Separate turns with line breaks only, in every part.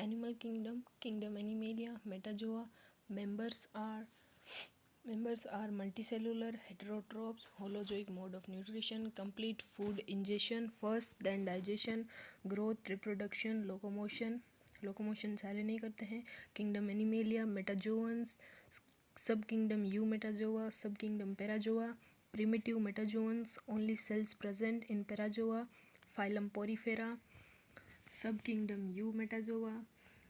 Animal kingdom, kingdom Animalia, Metazoa. Members are multicellular, heterotrophs, holozoic mode of nutrition, complete food ingestion first, then digestion, growth, reproduction, locomotion सारे नहीं करते हैं. Kingdom Animalia, Metazoans, सब kingdom Eumetazoa, सब kingdom Parazoa, primitive metazoans, only cells present in Parazoa, phylum Porifera, सब kingdom Eumetazoa,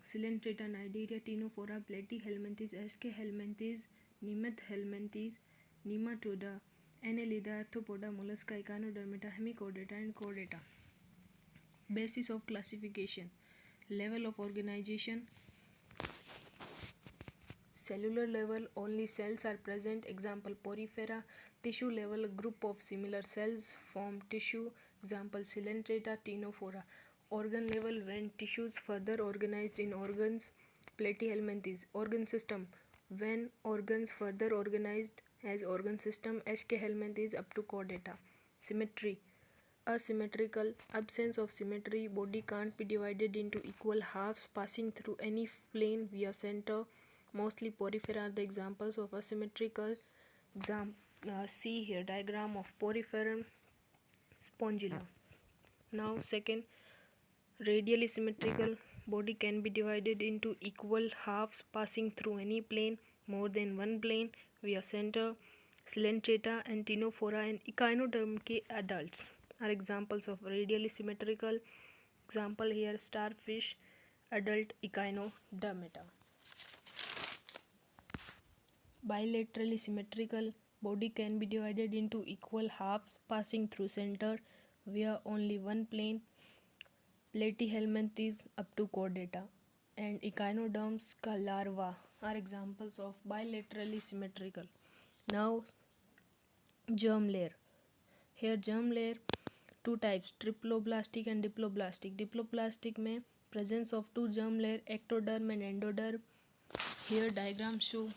Coelenterata, Cnidaria, Ctenophora, Platyhelminthes, Aschelhelminthes, Nemathelminthes, Nematoda, Annelida, Arthropoda, Mollusca, Echinodermata, Hemichordata and Chordata. Basis of classification. Level of organization. Cellular level, only cells are present, example Porifera. Tissue level, group of similar cells form tissue, example Coelenterata, Ctenophora. Organ level, when tissues further organized in organs, Platyhelminthes. Organ system, when organs further organized as organ system, Aschelhelminthes up to Chordata. Symmetry, asymmetrical, absence of symmetry, body can't be divided into equal halves passing through any plane via center. Mostly Porifera are the examples of asymmetrical. See here diagram of Poriferan spongilla. Now second, radially symmetrical, body can be divided into equal halves passing through any plane, more than one plane, via center. Coelenterata and Ctenophora and Echinoderm के adults are examples of radially symmetrical. Example here starfish, adult Echinodermata. Bilaterally symmetrical, body can be divided into equal halves passing through center via only one plane. Platyhelminthes up to Chordata and Echinoderms का larva are examples of bilaterally symmetrical. Now germ layer. Here germ layer two types, triploblastic and diploblastic. Diploblastic में presence of two germ layer, ectoderm and endoderm. Here diagram show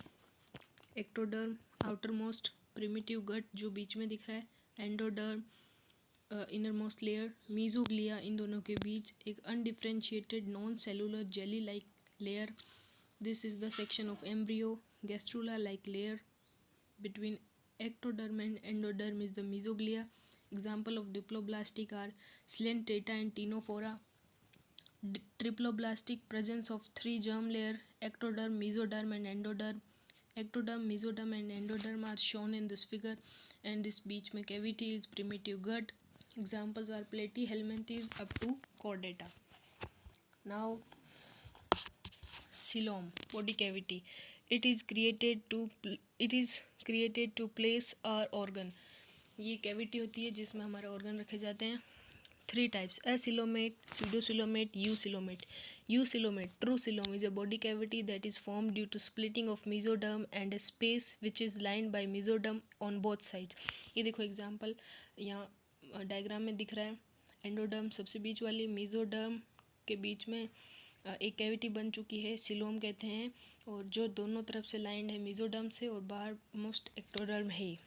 ectoderm outermost primitive gut जो बीच में दिख रहा है, endoderm innermost layer, mesoglea इन दोनों के बीच एक undifferentiated non cellular jelly like layer. This is the section of embryo. Gastrula like layer between ectoderm and endoderm is the mesoglea. Example of diploblastic are Coelenterata and Ctenophora. Triploblastic, presence of three germ layer, ectoderm, mesoderm and endoderm. Ectoderm, mesoderm and endoderm are shown in this figure, and this beach में cavity is primitive gut. Examples are Platyhelminthes up to Chordata. Now coelom, body cavity. It is created to place our organ. ये cavity होती है जिसमें हमारे organ रखे जाते हैं. Three types: acoelomate, pseudocoelomate, eucoelomate. Eucoelomate, true coelom, is a body cavity that is formed due to splitting of mesoderm and a space which is lined by mesoderm on both sides. ये देखो example यहाँ diagram में दिख रहा है. Endoderm सबसे बीच वाली, mesoderm के बीच में एक कैविटी बन चुकी है, सिलोम कहते हैं, और जो दोनों तरफ से लाइंड है मेसोडर्म से और बाहर मोस्ट एक्टोडर्म है.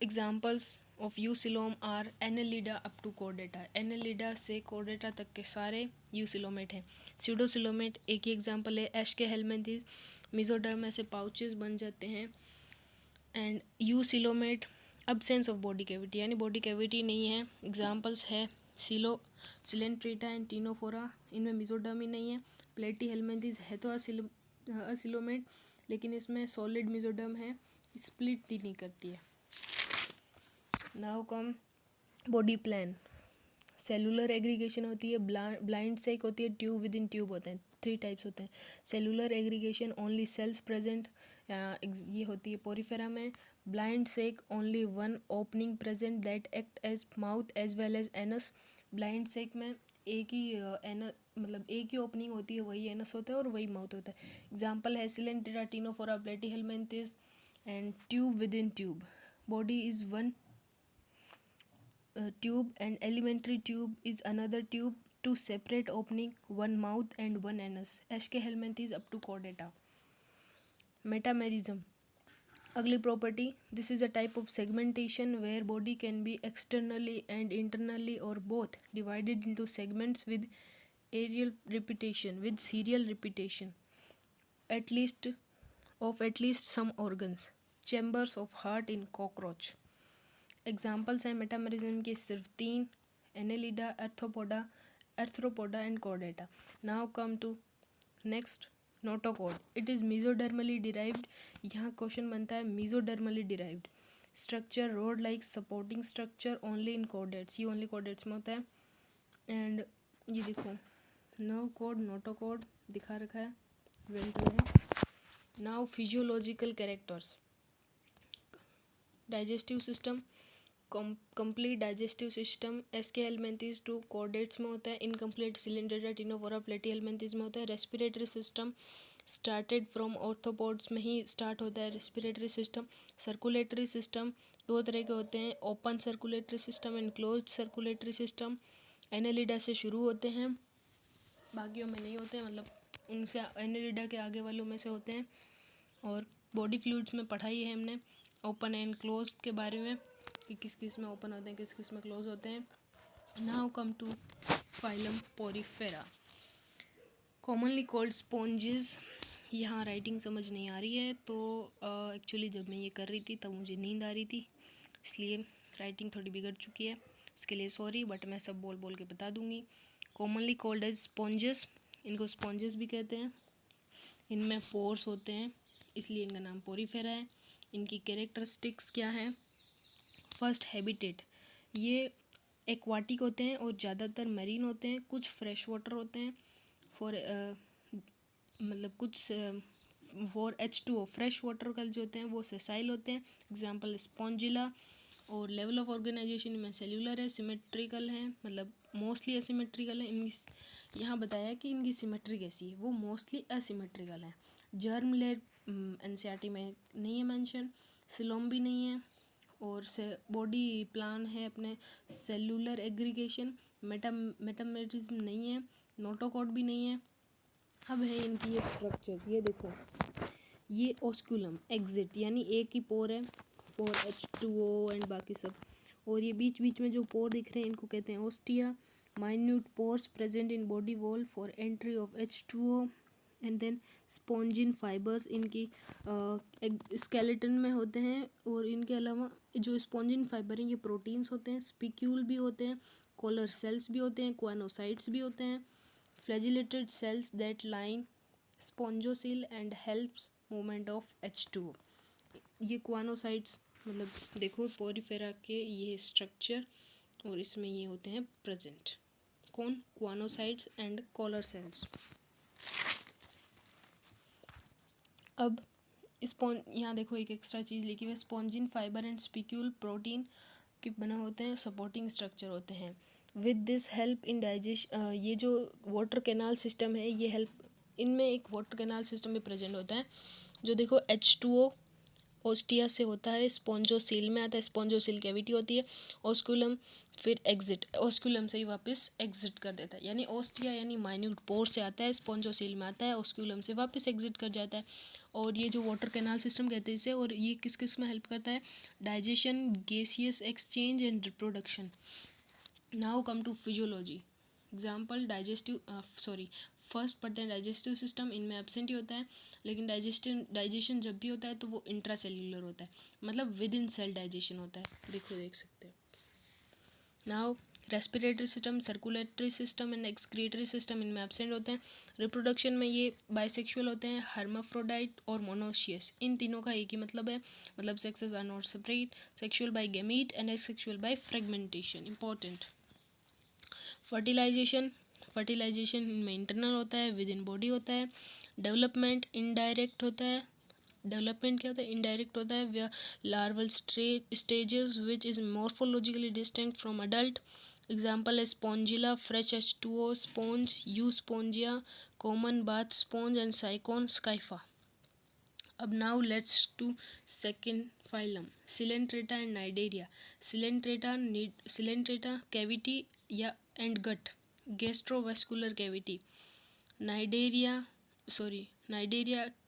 Examples of eucoelom are Annelida up to Chordata. Annelida से कोर्डेटा तक के सारे यूसिलोमेट हैं. स्यूडोसिलोमेट एक ही एग्जाम्पल है. एस्केहेलमिंथेस, मेसोडर्म में से पाउचेस बन जाते हैं. And eucoelomate absence of body cavity, यानी बॉडी कैविटी नहीं है. एग्जाम्पल्स है सिलेंट्रेटा एंड टीनोफोरा, इनमें मेसोडर्म ही नहीं है. प्लेटीहेलमिंथेस है तो असिलोमेट, लेकिन इसमें सॉलिड मेसोडर्म है, स्प्लिट ही नहीं करती है. Now come body plan. Cellular aggregation होती है, ब्लाइंड सेक होती है, ट्यूब विद इन ट्यूब होते हैं. थ्री टाइप्स होते हैं. Cellular aggregation, only cells present, ये होती है पोरीफेरा में. Blind sac, only one opening present that act as mouth as well as anus. Blind sac में एक ही ओपनिंग होती है, वही एनस होता है और वही माउथ होता है. एग्जाम्पल है Coelenterata, Ctenophora, Platyhelminthes. And tube within tube, body is one tube and alimentary tube is another tube, two separate opening, one mouth and one anus. Aschelhelminthes up to Chordata. Metamerism, ugly property. This is a type of segmentation where body can be externally and internally or both divided into segments with aerial repetition with serial repetition at least some organs. Chambers of heart in cockroach. Examples हैं metamerism के सिर्फ 3, Annelida, Arthropoda and Chordata. Now come to next, notochord. It is mesodermally derived. यहाँ question बनता है mesodermally derived structure, rod like supporting structure only in chordates. ये only chordates में होता है. एंड ये देखो नोकॉड, नोटोकॉड दिखा रखा है, वेंट्रल है. Now physiological characters. Digestive system, complete digestive system Aschelminthes 2 chordates में होता है. इनकम्प्लीट सिलेंडर टिनोफोरा प्लेटीहेलमिंथेस में होता है. Respiratory system started from arthropods में ही स्टार्ट होता है रेस्पिरेटरी सिस्टम. सर्कुलेटरी सिस्टम 2 तरह के होते हैं, open circulatory system and closed circulatory system. Annelida से शुरू होते हैं, बाकियों में नहीं होते हैं, मतलब उनसे एनेलिडा के आगे वालों में से होते हैं. और बॉडी फ्लूइड्स में पढ़ाई है हमने ओपन एंड क्लोज के बारे में कि किस किस में ओपन होते हैं, किस किस में क्लोज होते हैं. Now come to phylum Porifera, commonly called sponges. यहाँ राइटिंग समझ नहीं आ रही है, तो एक्चुअली जब मैं ये कर रही थी तब मुझे नींद आ रही थी, इसलिए राइटिंग थोड़ी बिगड़ चुकी है, उसके लिए सॉरी, बट मैं सब बोल बोल के बता दूँगी. कॉमनली कॉल्ड एज स्पॉन्जेस, इनको स्पॉन्जेस भी कहते हैं. इनमें पोर्स होते हैं, इसलिए इनका नाम पोरीफेरा है. इनकी कैरेक्टरिस्टिक्स क्या हैं? First, habitat. ये एक्वाटिक होते हैं और ज़्यादातर मरीन होते हैं. कुछ फ्रेश वाटर होते हैं मतलब कुछ फॉर H2O फ्रेश वाटर कल जो होते हैं वो सेसाइल होते हैं. Example Spongilla. और लेवल ऑफ ऑर्गेनाइजेशन में सेल्यूलर है, सिमेट्रिकल है, मतलब मोस्टली असिमेट्रिकल है. इनकी यहाँ बताया कि इनकी सिमेट्री कैसी है, वो मोस्टली असिमेट्रिकल है. जर्म लेयर NCERT में नहीं है मेंशन. सिलोम भी नहीं है. और से बॉडी प्लान है अपने सेलुलर एग्रीगेशन. मेटामेरिज्म नहीं है. नोटोकॉड भी नहीं है. अब है इनकी ये स्ट्रक्चर, ये देखो, ये ओस्कुलम एग्जिट यानी एक ही पोर है फॉर H2O एंड बाकी सब. और ये बीच बीच में जो पोर दिख रहे हैं इनको कहते हैं ostia. Minute pores present in body wall for entry of H2O. And then spongin fibres इनकी स्केलेटन में होते हैं. और इनके अलावा जो स्पॉन्जिन फाइबर हैं ये प्रोटीन्स होते हैं, स्पिक्यूल भी होते हैं, कॉलर सेल्स भी होते हैं, क्वानोसाइट्स भी होते हैं. Flagellated sales that line स्पॉन्जोसिल and helps movement of H2O. ये क्वानोसाइट्स, मतलब देखो पोरीफेरा के ये स्ट्रक्चर, और इसमें ये होते हैं प्रेजेंट. कौन? Choanocytes and collar cells. अब यहाँ देखो एक एक्स्ट्रा चीज़ लिखी हुई है, spongin fibre and spicule protein के बना होते हैं, सपोर्टिंग स्ट्रक्चर होते हैं. With this help in digestion. ये जो वाटर कैनाल सिस्टम है ये हेल्प, इनमें एक वाटर कैनाल सिस्टम भी प्रेजेंट होता है. जो देखो H2O ओस्टिया से होता है, स्पॉन्जोसील में आता है, स्पॉन्जोसील कैविटी होती है. ऑस्कुलम फिर एग्जिट, ऑस्कुलम से ही वापस एग्जिट कर देता है. यानी ओस्टिया यानी माइन्यूट पोर से आता है, स्पॉन्जोसील में आता है, ऑस्कुलम से वापस एग्जिट कर जाता है. और ये जो वाटर कैनाल सिस्टम कहते हैं इसे, और ये किस किस में हेल्प करता है? Digestion, gaseous exchange and reproduction. Now come to physiology. Example digestive first पढ़ते हैं डाइजेस्टिव सिस्टम. इनमें एब्सेंट ही होता है, लेकिन डाइजेशन जब भी होता है तो वो इंट्रासेल्यूलर होता है, मतलब विद इन सेल डाइजेशन होता है. देखो देख सकते हैं. Now respiratory system, circulatory system and excretory system इनमें एब्सेंट होते हैं. रिप्रोडक्शन में ये बाइसेक्सुअल होते हैं, हर्माफ्रोडाइट और मोनोशियस. इन तीनों का एक ही मतलब है, मतलब sexes are not separate. Sexual by gamete and asexual by fragmentation. Important. Fertilization इनमें इंटरनल होता है, विद इन बॉडी होता है. डेवलपमेंट इनडायरेक्ट होता है. डेवलपमेंट क्या होता है? इनडायरेक्ट होता है. Larval stages which is morphologically distinct from adult. Example है Spongilla, fresh H2O sponge, Euspongia, common bath sponge and Sycon Scypha. अब now let's to second phylum, Coelenterata and Cnidaria. Coelenterata cavity या and gut, gastrovascular cavity. Cnidaria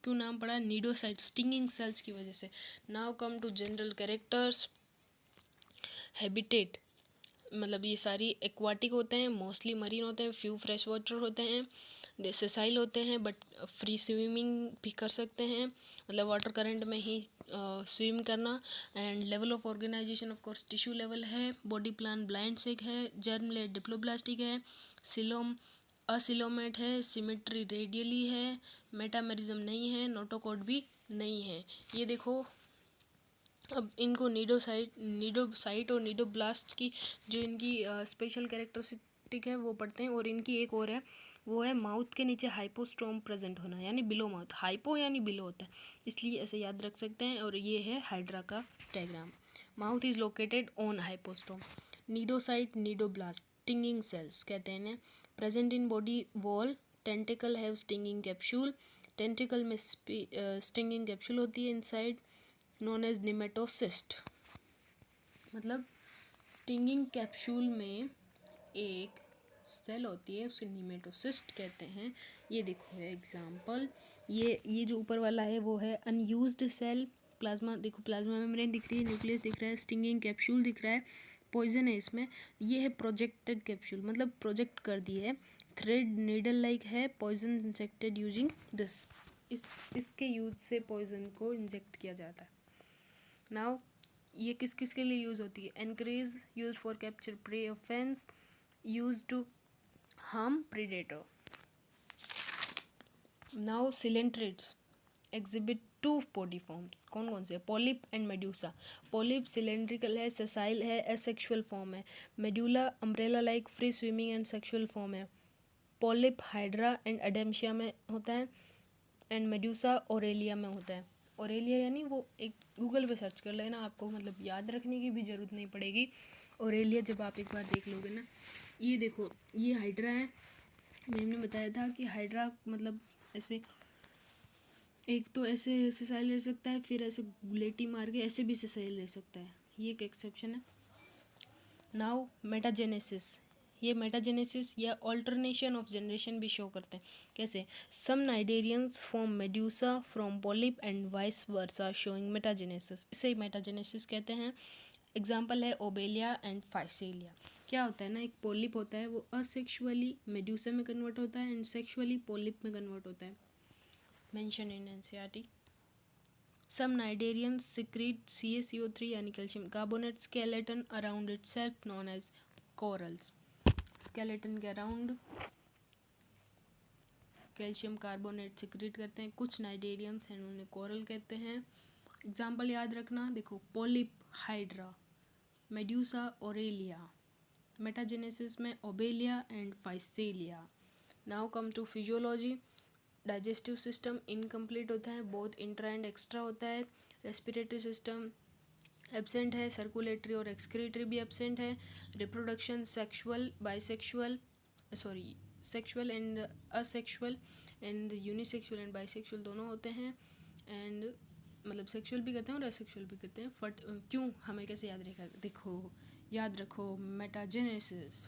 क्यों नाम पड़ा? Cnidocyte, stinging cells की वजह से. Now come to general characters. Habitat मतलब ये सारी एक्वाटिक होते हैं, मोस्टली मरीन होते हैं, फ्यू फ्रेश वाटर होते हैं, दे सेसाइल होते हैं बट फ्री स्विमिंग भी कर सकते हैं, मतलब वाटर करंट में ही स्विम करना। And level of organisation of course tissue level है, बॉडी प्लान ब्लाइंड सेक है, जर्म लेड डिप्लोब्लास्टिक है, सिलोम असिलोमेट है, सिमेट्री रेडियली है, मेटामेरिज्म नहीं है, नोटोकॉड भी नहीं है। ये देखो, अब इनको नीडोसाइट और नीडोब्लास्ट की जो इनकी स्पेशल कैरेक्टरिस्टिक है वो पढ़ते हैं। और इनकी एक और है, वो है माउथ के नीचे हाइपोस्ट्रोम प्रेजेंट होना, यानी बिलो माउथ, हाइपो यानी बिलो होता है, इसलिए ऐसे याद रख सकते हैं। और ये है हाइड्रा का diagram. Mouth is located on hypostome. Cnidocyte cnidoblast stinging cells कहते हैं इन्हें, present in body wall, tentacle have stinging capsule, tentacle में स्टिंगिंग कैप्सूल होती है इनसाइड, नोन एज निमेटोसिस्ट। मतलब स्टिंगिंग कैप्सूल में एक सेल होती है, उसे निमेटोसिस्ट कहते हैं। ये देखो है एग्जांपल, ये जो ऊपर वाला है वो है अनयूज्ड सेल, प्लाज्मा देखो, प्लाज्मा मेम्ब्रेन दिख रही है, न्यूक्लियस दिख रहा है, स्टिंगिंग कैप्सूल दिख रहा है, पॉइजन है इसमें। ये है प्रोजेक्टेड कैप्सूल, मतलब प्रोजेक्ट कर दी है, थ्रेड नीडल लाइक है, पॉइजन इंजेक्टेड यूजिंग दिस, इसके यूज से पॉइजन को इंजेक्ट किया जाता है। नाउ ये किस किस के लिए यूज़ होती है? Anchorage use for capture prey offence, use to harm predator. Now coelenterates exhibit two body forms, कौन कौन से? Polyp and medusa. Polyp cylindrical है, सेसाइल है, एसेक्सुअल फॉर्म है। Medusa umbrella like free swimming and sexual form है। Polyp Hydra and Adamsia में होता है, एंड मेड्यूसा ओरेलिया में होता है। ओरेलिया यानी वो एक गूगल पे सर्च कर लेना, आपको मतलब याद रखने की भी ज़रूरत नहीं पड़ेगी। ओरेलिया जब आप एक बार देख लोगे ना, ये देखो ये हाइड्रा है, मैम ने बताया था कि हाइड्रा मतलब ऐसे एक तो ऐसे सेसाइल रह सकता है, फिर ऐसे गुलेटी मार के ऐसे भी सेसाइल रह सकता है, ये एक एक्सेप्शन है। नाउ मेटाजेनेसिस, ये मेटाजेनेसिस या ऑल्टरनेशन ऑफ जनरेशन भी शो करते हैं। कैसे? Some cnidarians form medusa from polyp and vice versa showing metagenesis, इसे मेटाजेनेसिस कहते हैं। एग्जाम्पल है ओबेलिया एंड फाइसेलिया। क्या होता है ना, एक पॉलिप होता है वो असेक्सुअली मेड्यूसा में कन्वर्ट होता है एंड सेक्सुअली पॉलिप में कन्वर्ट होता है, mention in NCERT. Some cnidarians secrete CaCO3 यानी calcium carbonate skeleton around itself known as corals. Skeleton के अराउंड कैल्शियम कार्बोनेट सिक्रीट करते हैं कुछ नाइडेरियंस हैं, उन्हें कोरल कहते हैं। एग्जाम्पल याद रखना, देखो polyp Hydra, medusa Aurelia, metagenesis में Obelia and Physalia. Now come to physiology. Digestive system incomplete होता है, बहुत इंट्रा एंड एक्स्ट्रा होता है। रेस्पिरेटरी सिस्टम एब्सेंट है, सर्कुलेटरी और एक्सक्रीटरी भी एब्सेंट है। Reproduction sexual bisexual sexual and asexual and unisexual and bisexual दोनों होते हैं। एंड मतलब सेक्सुअल भी करते हैं और असेक्सुअल भी करते हैं। क्यों, हमें कैसे याद रहेगा? देखो याद रखो मेटाजेनेसिस,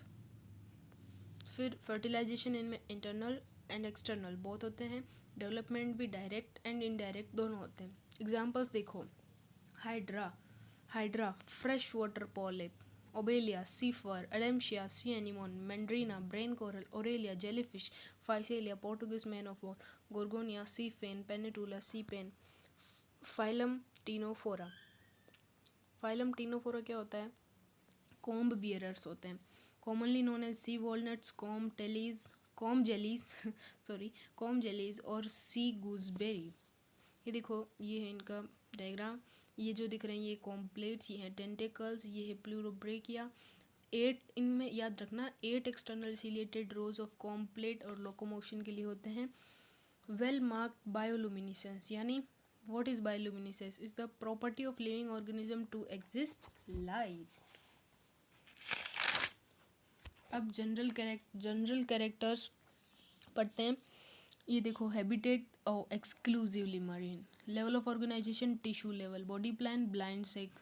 फिर फर्टिलाइजेशन इनमें इंटरनल एंड एक्सटर्नल बहुत होते हैं। डेवलपमेंट भी डायरेक्ट एंड इनडायरेक्ट दोनों होते हैं। एग्जांपल्स देखो, Hydra fresh water polyp, Obelia sea fur, Adamsia sea anemone, Meandrina brain coral, Aurelia jellyfish, Physalia Portuguese man of war, Gorgonia sea fan, Pennatula sea pen. Phylum Ctenophora, phylum Ctenophora क्या होता है? Comb bearers होते हैं, commonly known as sea walnuts, comb jellies और sea gooseberry. ये देखो ये है इनका डायग्राम, ये जो दिख रहे हैं ये कॉम्प्लेट्स, ये हैं टेंटिकल्स, ये है प्लूरोब्रेकिया। 8 इनमें याद रखना, 8 external ciliated rows of comb plate और लोकोमोशन के लिए होते हैं। वेल मार्क्ड बायोलुमिनिसेंस, यानी what is bioluminescence? Is the property of living organism to exist life. अब जनरल कैरेक्टर्स पढ़ते हैं। ये देखो हैबिटेट और exclusively marine, level of organisation tissue level, body plan blind sac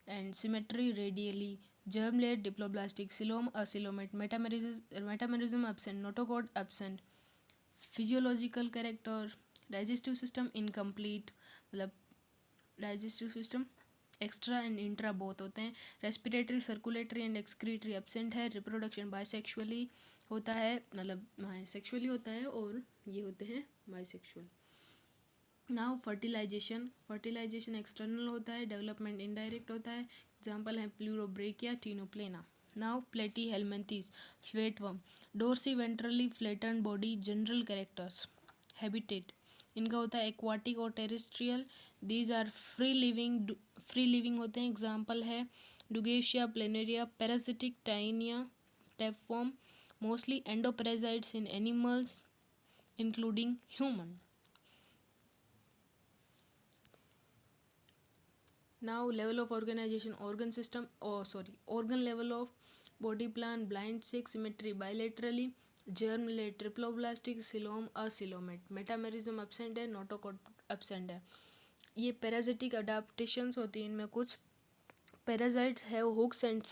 and symmetry radially, germ layer diploblastic, coelom acoelomate, metamerism absent, notochord absent. Physiological character, digestive system incomplete, मतलब digestive system extra and intra both होते हैं। Respiratory, circulatory and excretory absent है। Reproduction बाइसेक्सुअली होता है, मतलब sexually होता है, और ये होते हैं बाइसेक्सुअल। नाउ फर्टिलाइजेशन एक्सटर्नल होता है, डेवलपमेंट इनडायरेक्ट होता है। एग्जाम्पल है Pleurobrachia, Ctenoplana. Now Platyhelminthes, flatworm, dorsiventrally flatten body, general characters. Habitat इनका होता है एक्वाटिक और terrestrial. These are free living होते हैं। एग्जाम्पल है Dugesia, Planaria, parasitic, Taenia, tapeworm. Mostly endoparasites in animals including human. Now level of organization, organ system, organ level of body plan, blind six, symmetry bilaterally, germ laid, triploblastic, coelom acoelomate, metamerism absent है, notochord absent है। ये parasitic adaptations होती हैं, इनमें कुछ parasites have hooks and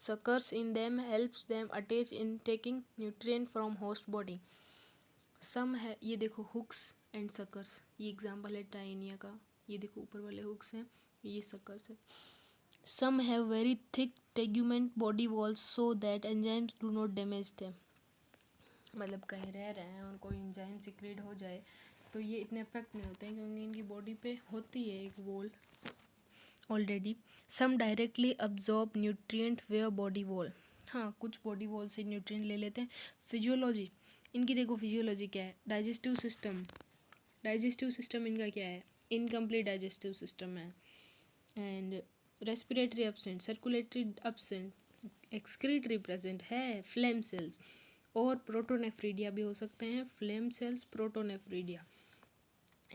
suckers in them, helps them attach in taking nutrient from host body. सम है, ये देखो हुक्स एंड सकर्स, ये एग्जाम्पल है टाइनिया का। ये देखो ऊपर वाले हुक्स हैं, ये सकर्स है। Some have very thick tegument body walls so that enzymes do not damage them. मतलब कहीं रह रहे हैं और कोई एंजाइम सिक्रेट हो जाए तो ये इतने इफेक्ट नहीं होते हैं, क्योंकि इनकी बॉडी पे होती है एक wall already. Some directly absorb nutrient where body wall, हाँ कुछ बॉडी वॉल से न्यूट्रिएंट ले लेते हैं। फिजियोलॉजी इनकी देखो, फिजियोलॉजी क्या है, डाइजेस्टिव सिस्टम इनका क्या है, इनकम्प्लीट डाइजेस्टिव सिस्टम है। And respiratory absent, circulatory absent, excretory present है, फ्लेम सेल्स और प्रोटोनेफ्रीडिया भी हो सकते हैं, flame cells, protonephridia.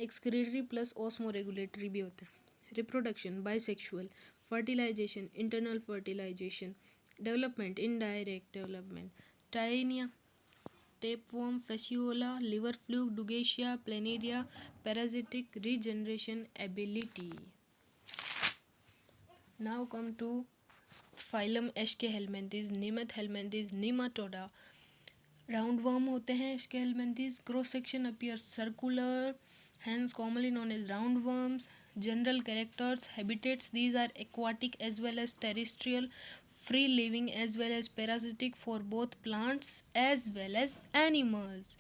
Excretory plus osmoregulatory भी होते हैं। Reproduction bisexual, fertilisation internal fertilisation, development indirect development, Taenia, tapeworm, Fasciola, liver fluke, Dugesia, Planaria, parasitic, regeneration ability. Now come to phylum Aschelminthes, Nemathelminthes, Nematoda. Round worm होते हैं Aschelminthes, cross section appear circular, hence commonly known as roundworms. General characters, habitats, these are aquatic as well as terrestrial, free living as well as parasitic for both plants as well as animals.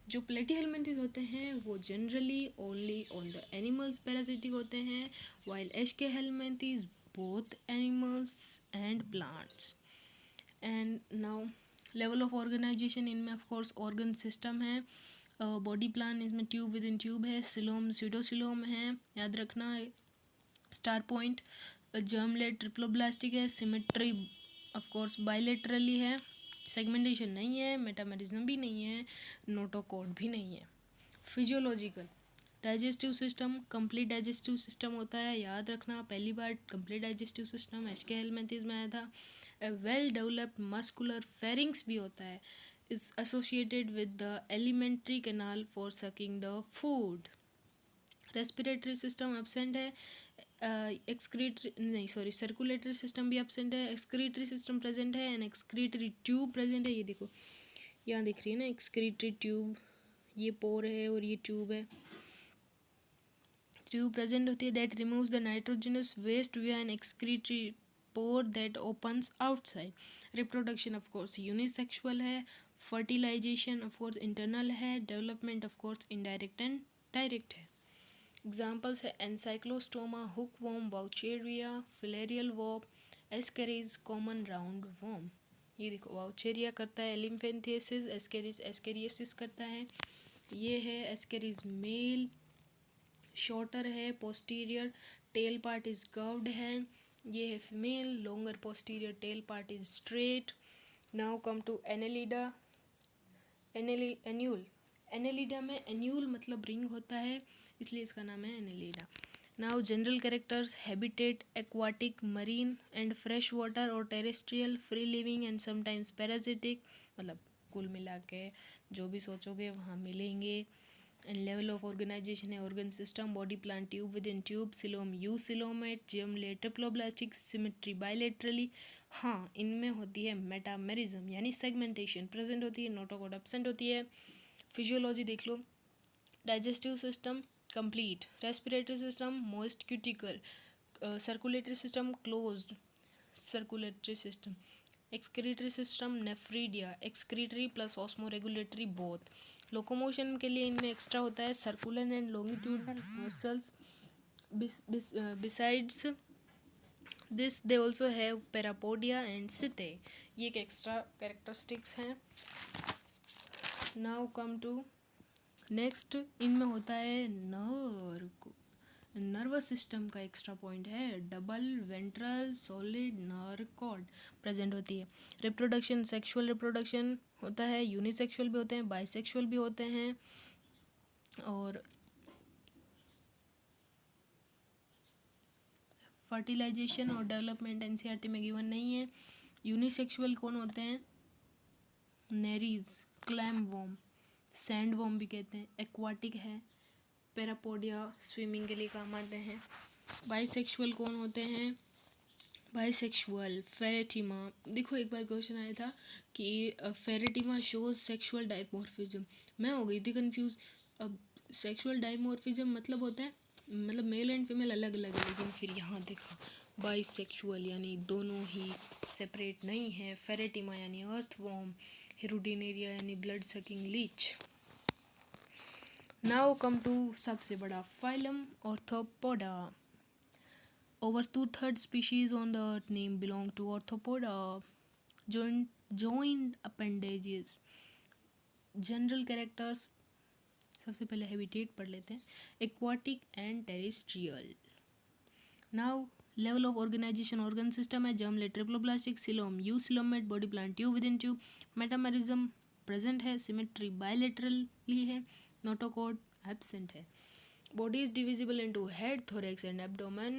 जो प्लेटीहेलमिन्थीज होते हैं वो generally only on the animals parasitic होते हैं, while एस्केहेलमिन्थीज both animals and plants. And now level of organization, इनमें of course organ system है, body plan इसमें tube within tube है, सिलोम स्यूडोसिलोम है, याद रखना, स्टार पॉइंट, जर्मलेट, ट्रिप्लोब्लास्टिक है, सिमेट्री ऑफ कोर्स बाइलेटरली है, सेगमेंटेशन नहीं है, मेटामेरिज्म भी नहीं है, नोटोकॉड भी नहीं है। Physiological digestive system, complete digestive system होता है, याद रखना पहली बार कंप्लीट डाइजेस्टिव सिस्टम एस्केहेलमिन्थीज में आया था। वेल डेवलप्ड मस्कुलर फेरिंग्स भी होता है, is associated with the alimentary canal for sucking the food. Respiratory system absent है, सर्कुलेटरी सिस्टम भी absent है, एक्सक्रीटरी सिस्टम प्रेजेंट है, एंड एक्सक्रीटरी ट्यूब प्रेजेंट है। ये देखो यहाँ दिख रही है ना एक्सक्रीटरी ट्यूब, ये पोर है और ये ट्यूब है। ट्यूब प्रेजेंट होती है that removes the nitrogenous waste via an excretory pore that opens outside. Reproduction of course unisexual है, fertilization of course internal है, development of course indirect and direct है। Examples है Ancylostoma, hookworm, Wuchereria, filarial worm, Ascaris, common round worm. ये देखो Vaucheria करता है एलिम्फेंथियसिस, Ascaris ascariasis करता है। ये है एस्केरिस मेल, शॉर्टर है, posterior tail part is curved है। ये है female, longer posterior tail part is straight. Now come to Annelida, annulus. Annelida में एन्यूल मतलब रिंग होता है, इसलिए इसका नाम है Annelida. Now general characters, habitat aquatic, marine and fresh water और terrestrial, free living and sometimes parasitic, मतलब कुल मिला के जो भी सोचोगे वहाँ मिलेंगे। एंड लेवल ऑफ ऑर्गेनाइजेशन है organ system, body plan tube within tube, coelom eucoelomate, germ layer, triploblastic, symmetry bilaterally. हाँ इनमें होती है मेटामेरिज्म यानी सेगमेंटेशन प्रेजेंट होती है, नोटोकॉड एब्सेंट होती है। फिजियोलॉजी देख लो, digestive system complete, respiratory system moist cuticle, circulatory system closed circulatory system. Excretory system nephridia, excretory plus osmoregulatory both. Locomotion के लिए इनमें एक्स्ट्रा होता है circular and longitudinal muscles. Besides this they also have parapodia and setae. ये एक extra characteristics हैं. Now come to next. इनमें होता है नर्वस सिस्टम का एक्स्ट्रा पॉइंट है. Double ventral solid nerve cord present होती है. रिप्रोडक्शन, सेक्सुअल रिप्रोडक्शन होता है. यूनिसेक्सुअल भी होते हैं, बाइसेक्सुअल भी होते हैं. और फर्टिलाइजेशन और डेवलपमेंट एनसीईआरटी में गिवन नहीं है. यूनिसेक्सुअल कौन होते हैं? Nereis, clam worm, sand worm भी कहते हैं. एक्वाटिक है. पैरापोडिया स्विमिंग के लिए काम आते हैं. बाइसेक्सुअल कौन होते हैं? Bisexual Pheretima. देखो एक बार क्वेश्चन आया था कि फेरेटिमा शोज सेक्सुअल डाइमॉर्फिज्म. मैं हो गई थी कंफ्यूज. अब सेक्सुअल डाइमॉर्फिज्म मतलब होता है मतलब मेल एंड फीमेल अलग अलग है, लेकिन फिर यहाँ देखो बाइसेक्सुअल यानी दोनों ही सेपरेट नहीं है. फेरेटिमा यानी अर्थवॉर्म, हेरुडिनेरिया यानी blood sucking leech. Now come to सबसे बड़ा phylum Arthropoda. Over 2/3 species on the earth name belong to Arthropoda. Joined appendages. General characters. सबसे पहले habitat पढ़ लेते हैं. Aquatic and terrestrial. Now level of organization. Organ system है germlet, triploblastic, coelom, eucoelomate, body plan, tube within tube. Metamerism present है. Symmetry bilaterally है. Notochord absent है. Body is divisible into head, thorax and abdomen.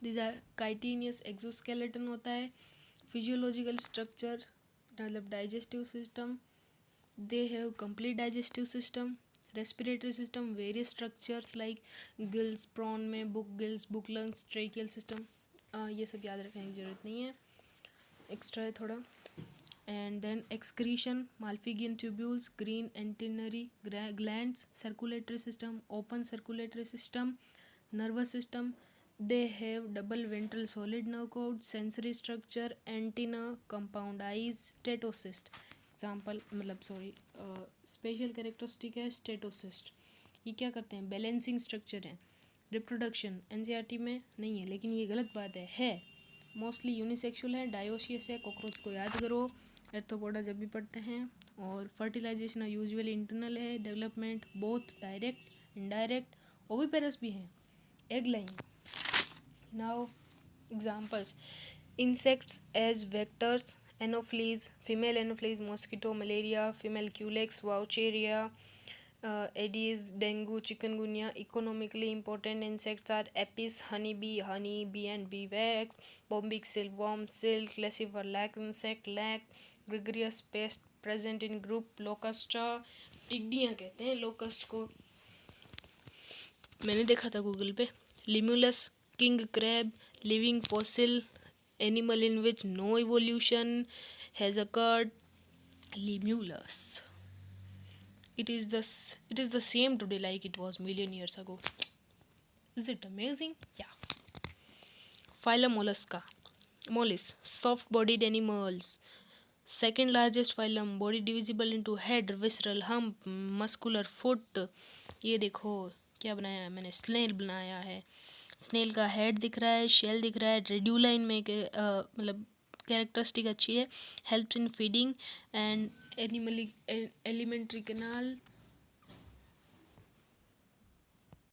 These are chitinous exoskeleton होता है. Physiological structure मतलब digestive system. They have complete digestive system. Respiratory system various structures like gills, prawn में book gills, book lungs, tracheal system. ये सब याद रखने की ज़रूरत नहीं है, एक्स्ट्रा है थोड़ा. And then excretion, Malpighian tubules, green antennary glands, circulatory system, open circulatory system, nervous system. They have double ventral solid nerve cord, sensory structure, antenna, compound eyes, stetocyst. Example मतलब स्पेशल कैरेक्टरिस्टिक है statocyst. ये क्या करते हैं? Balancing structure है. Reproduction NCERT में नहीं है, लेकिन ये गलत बात है. मोस्टली यूनिसेक्सुअल है. डायोशियस है. कॉकरोच को याद करो आर्थ्रोपोडा जब भी पढ़ते हैं. और फर्टिलाइजेशन यूजुअली इंटरनल है. Development both direct indirect. Oviparous भी है. Egg laying. Now examples. Insects as vectors. Anopheles, female Anopheles, mosquito, malaria, female Culex, Wuchereria, Aedes, dengue, chikungunya. Economically important insects are Apis, honey bee and bee wax, Bombyx silkworm, silk, Laccifer lac insect, lac, gregarious pest present in group, Locusta. टिड्डियाँ कहते हैं locust को, मैंने देखा था Google पे. Limulus, king crab, living fossil, animal in which no evolution has occurred. Limulus. It is the same today like it was million years ago. Is it amazing? Yeah. Phylum Mollusca. Mollusks, soft-bodied animals. Second largest phylum. Body divisible into head, visceral, hump, muscular foot. ये देखो क्या बनाया है मैंने. Snail बनाया है. Snail का head दिख रहा है, शेल दिख रहा है. रेड्यूलाइन में मतलब कैरेक्टरिस्टिक अच्छी है. Helps in feeding and alimentary canal